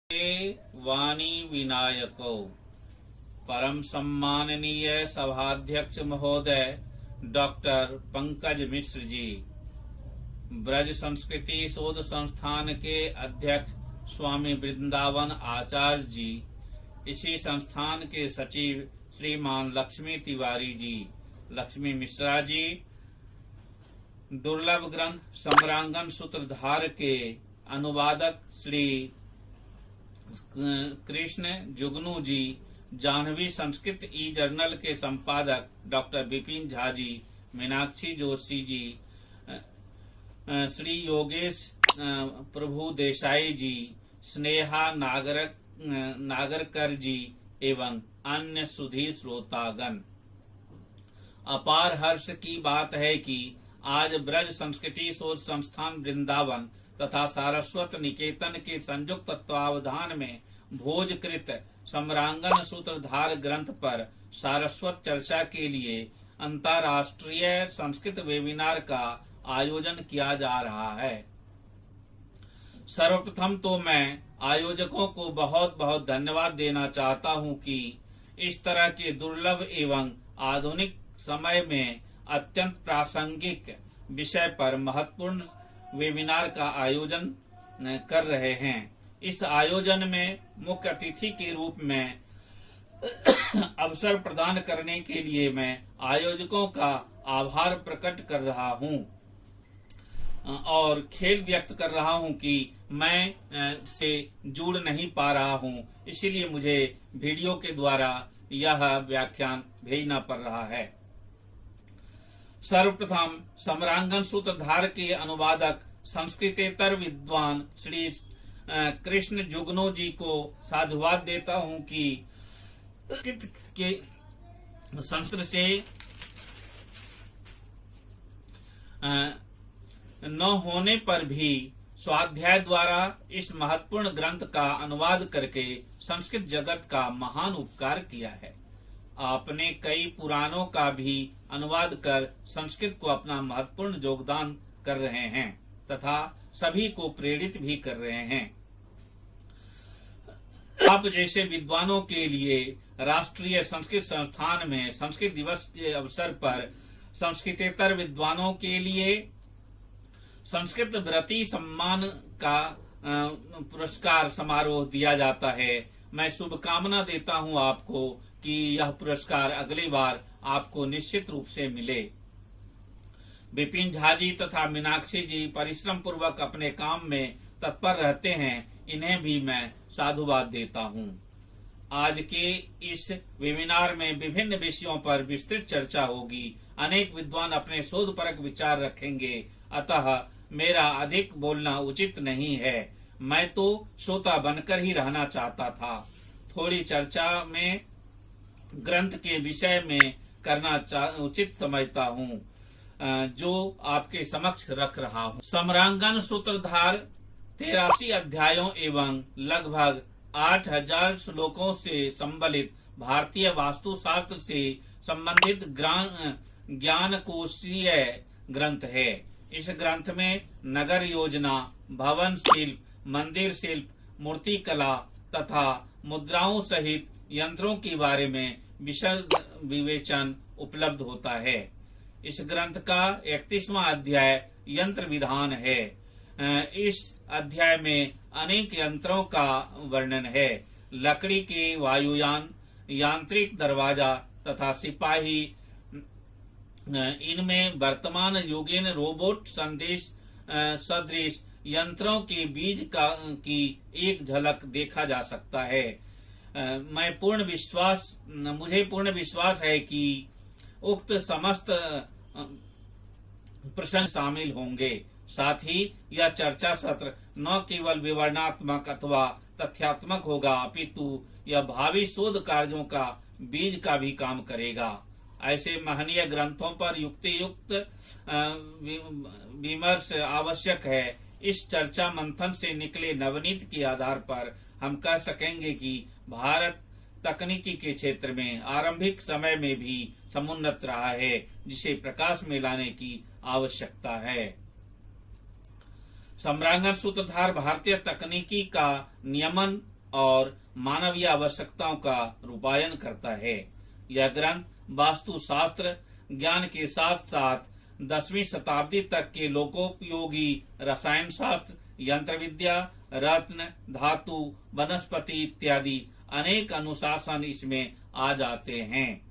वाणी विनायको परम सम्माननीय सभाध्यक्ष महोदय डॉक्टर पंकज मिश्र जी, ब्रज संस्कृति शोध संस्थान के अध्यक्ष स्वामी वृंदावन आचार्य जी, इसी संस्थान के सचिव श्रीमान लक्ष्मी तिवारी जी, लक्ष्मी मिश्रा जी, दुर्लभ ग्रंथ सम्रांगन सूत्रधार के अनुवादक श्री कृष्ण जुगनू जी, जाह्नवी संस्कृत ई जर्नल के संपादक डॉक्टर विपिन झा जी, मीनाक्षी जोशी जी, श्री योगेश प्रभु देसाई जी, स्नेहा नागरकर जी एवं अन्य सुधीर श्रोतागण। अपार हर्ष की बात है कि आज ब्रज संस्कृति शोध संस्थान वृंदावन तथा सारस्वत निकेतन के संयुक्त तत्वावधान में भोजकृत सम्रांगन सूत्रधार ग्रंथ पर सारस्वत चर्चा के लिए अंतर्राष्ट्रीय संस्कृत वेबिनार का आयोजन किया जा रहा है। सर्वप्रथम तो मैं आयोजकों को बहुत बहुत धन्यवाद देना चाहता हूं कि इस तरह के दुर्लभ एवं आधुनिक समय में अत्यंत प्रासंगिक विषय पर महत्वपूर्ण वेबिनार का आयोजन कर रहे हैं। इस आयोजन में मुख्य अतिथि के रूप में अवसर प्रदान करने के लिए मैं आयोजकों का आभार प्रकट कर रहा हूं और खेद व्यक्त कर रहा हूं कि मैं से जुड़ नहीं पा रहा हूं, इसीलिए मुझे वीडियो के द्वारा यह व्याख्यान भेजना पड़ रहा है। सर्वप्रथम सम्रांगन सूत्रधार के अनुवादक संस्कृतेतर विद्वान श्री कृष्ण जुगनू जी को साधुवाद देता हूं कि के संस्कृत से न होने पर भी स्वाध्याय द्वारा इस महत्वपूर्ण ग्रंथ का अनुवाद करके संस्कृत जगत का महान उपकार किया है। आपने कई पुराणों का भी अनुवाद कर संस्कृत को अपना महत्वपूर्ण योगदान कर रहे हैं तथा सभी को प्रेरित भी कर रहे हैं। आप जैसे विद्वानों के लिए राष्ट्रीय संस्कृत संस्थान में संस्कृत दिवस के अवसर पर संस्कृतेतर विद्वानों के लिए संस्कृत व्रती सम्मान का पुरस्कार समारोह दिया जाता है। मैं शुभकामना देता हूं आपको कि यह पुरस्कार अगली बार आपको निश्चित रूप से मिले। विपिन झा जी तथा मीनाक्षी जी परिश्रम पूर्वक अपने काम में तत्पर रहते हैं, इन्हें भी मैं साधुवाद देता हूं। आज के इस वेबिनार में विभिन्न विषयों पर विस्तृत चर्चा होगी। अनेक विद्वान अपने शोधपरक विचार रखेंगे, अतः मेरा अधिक बोलना उचित नहीं है। मैं तो श्रोता बनकर ही रहना चाहता था। थोड़ी चर्चा में ग्रंथ के विषय में करना उचित समझता हूँ, जो आपके समक्ष रख रहा हूँ। सम्रांगन सूत्रधार 83 अध्यायों एवं लगभग 8000 श्लोकों से संबलित भारतीय वास्तुशास्त्र से संबंधित ज्ञान कोशीय ग्रंथ है। इस ग्रंथ में नगर योजना, भवन शिल्प, मंदिर शिल्प, मूर्ति कला तथा मुद्राओं सहित यंत्रों के बारे में विशद विवेचन उपलब्ध होता है। इस ग्रंथ का 31वां अध्याय यंत्र विधान है। इस अध्याय में अनेक यंत्रों का वर्णन है। लकड़ी के वायुयान, यांत्रिक दरवाजा तथा सिपाही, इनमें वर्तमान युगीन रोबोट संदेश सदृश यंत्रों के बीज की एक झलक देखा जा सकता है। मुझे पूर्ण विश्वास है कि उक्त समस्त प्रसंग शामिल होंगे। साथ ही यह चर्चा सत्र न केवल विवरणात्मक अथवा तथ्यात्मक होगा, अपितु यह भावी शोध कार्यों का बीज का भी काम करेगा। ऐसे महनीय ग्रंथों पर युक्तियुक्त विमर्श आवश्यक है। इस चर्चा मंथन से निकले नवनीत के आधार पर हम कह सकेंगे कि भारत तकनीकी के क्षेत्र में आरंभिक समय में भी समुन्नत रहा है, जिसे प्रकाश में लाने की आवश्यकता है। सम्रांगन सूत्रधार भारतीय तकनीकी का नियमन और मानवीय आवश्यकताओं का रूपायन करता है। यह ग्रंथ वास्तुशास्त्र ज्ञान के साथ साथ 10वीं शताब्दी तक के लोकोपयोगी रसायन शास्त्र, यंत्र विद्या, रत्न, धातु, वनस्पति इत्यादि अनेक अनुशासन इसमें आ जाते हैं।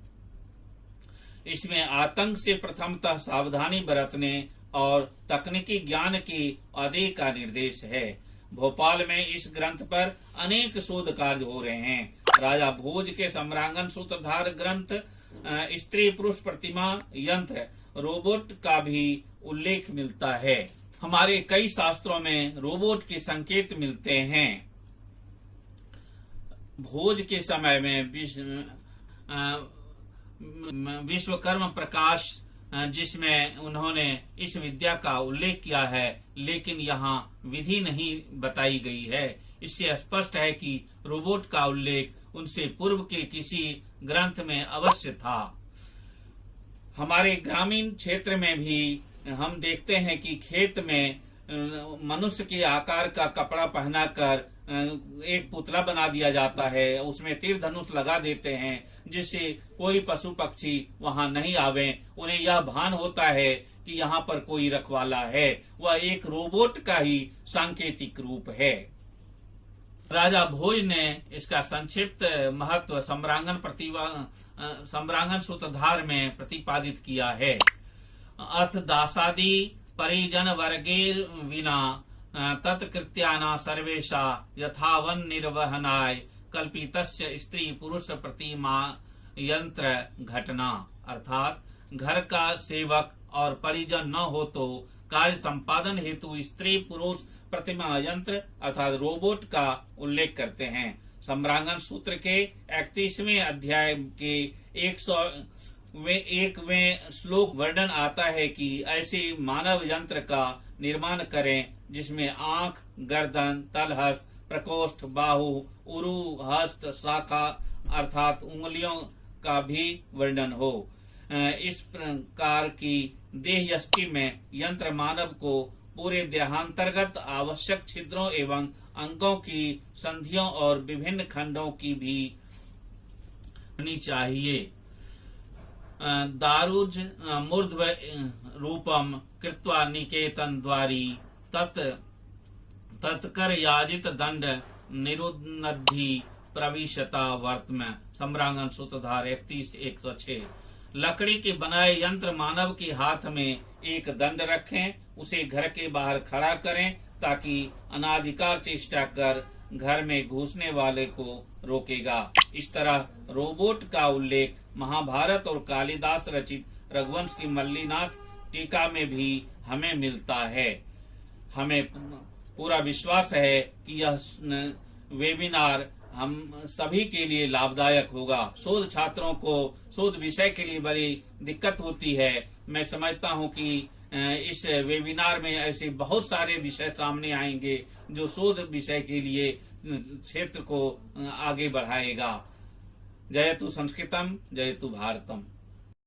इसमें आतंक से प्रथमतः सावधानी बरतने और तकनीकी ज्ञान की अध्ययन का निर्देश है। भोपाल में इस ग्रंथ पर अनेक शोध कार्य हो रहे हैं। राजा भोज के सम्रांगण सूत्रधार ग्रंथ स्त्री पुरुष प्रतिमा यंत्र रोबोट का भी उल्लेख मिलता है। हमारे कई शास्त्रों में रोबोट के संकेत मिलते हैं। भोज के समय में विश्वकर्म प्रकाश जिसमें उन्होंने इस विद्या का उल्लेख किया है, लेकिन यहाँ विधि नहीं बताई गई है। इससे स्पष्ट है कि रोबोट का उल्लेख उनसे पूर्व के किसी ग्रंथ में अवश्य था। हमारे ग्रामीण क्षेत्र में भी हम देखते हैं कि खेत में मनुष्य के आकार का कपड़ा पहनाकर एक पुतला बना दिया जाता है, उसमें तीर धनुष लगा देते हैं जिससे कोई पशु पक्षी वहां नहीं आवे। उन्हें यह भान होता है कि यहाँ पर कोई रखवाला है। वह एक रोबोट का ही सांकेतिक रूप है। राजा भोज ने इसका संक्षिप्त महत्व सम्रांगण सूत्रधार में प्रतिपादित किया है। अथ दासादि परिजन वर्गेर विना तत्कृत्याना सर्वेशा यथावन निर्वहनाय कल्पितस्य स्त्री पुरुष प्रतिमा यंत्र घटना। अर्थात घर का सेवक और परिजन न हो तो कार्य संपादन हेतु स्त्री पुरुष प्रतिमा यंत्र अर्थात रोबोट का उल्लेख करते हैं। सम्रांगण सूत्र के 31वें अध्याय के 101वें श्लोक वर्णन आता है कि ऐसे मानव यंत्र का निर्माण करें जिसमें आंख, गर्दन, तलहस, प्रकोष्ठ, बाहु, उरु, हस्त, शाखा अर्थात उंगलियों का भी वर्णन हो। इस प्रकार की देह यष्टि में यंत्र मानव को पूरे देहांतर्गत आवश्यक छिद्रों एवं अंगों की संधियों और विभिन्न खंडों की भी होनी चाहिए। दारुज मूर्ध्व रूपम कृत्वा निकेतन द्वारी तत्कर याजित दंड निरुद्धि प्रविशता वर्तम। सम्रांगण सूत्रधार 31-106। लकड़ी के बनाए यंत्र मानव के हाथ में एक दंड रखें, उसे घर के बाहर खड़ा करें ताकि अनाधिकार चेष्टा कर घर में घुसने वाले को रोकेगा। इस तरह रोबोट का उल्लेख महाभारत और कालिदास रचित रघुवंश की मल्लीनाथ टीका में भी हमें मिलता है। हमें पूरा विश्वास है कि यह वेबिनार हम सभी के लिए लाभदायक होगा। शोध छात्रों को शोध विषय के लिए बड़ी दिक्कत होती है। मैं समझता हूं कि इस वेबिनार में ऐसे बहुत सारे विषय सामने आएंगे जो शोध विषय के लिए क्षेत्र को आगे बढ़ाएगा। जयतु संस्कृतम, जयतु भारतम।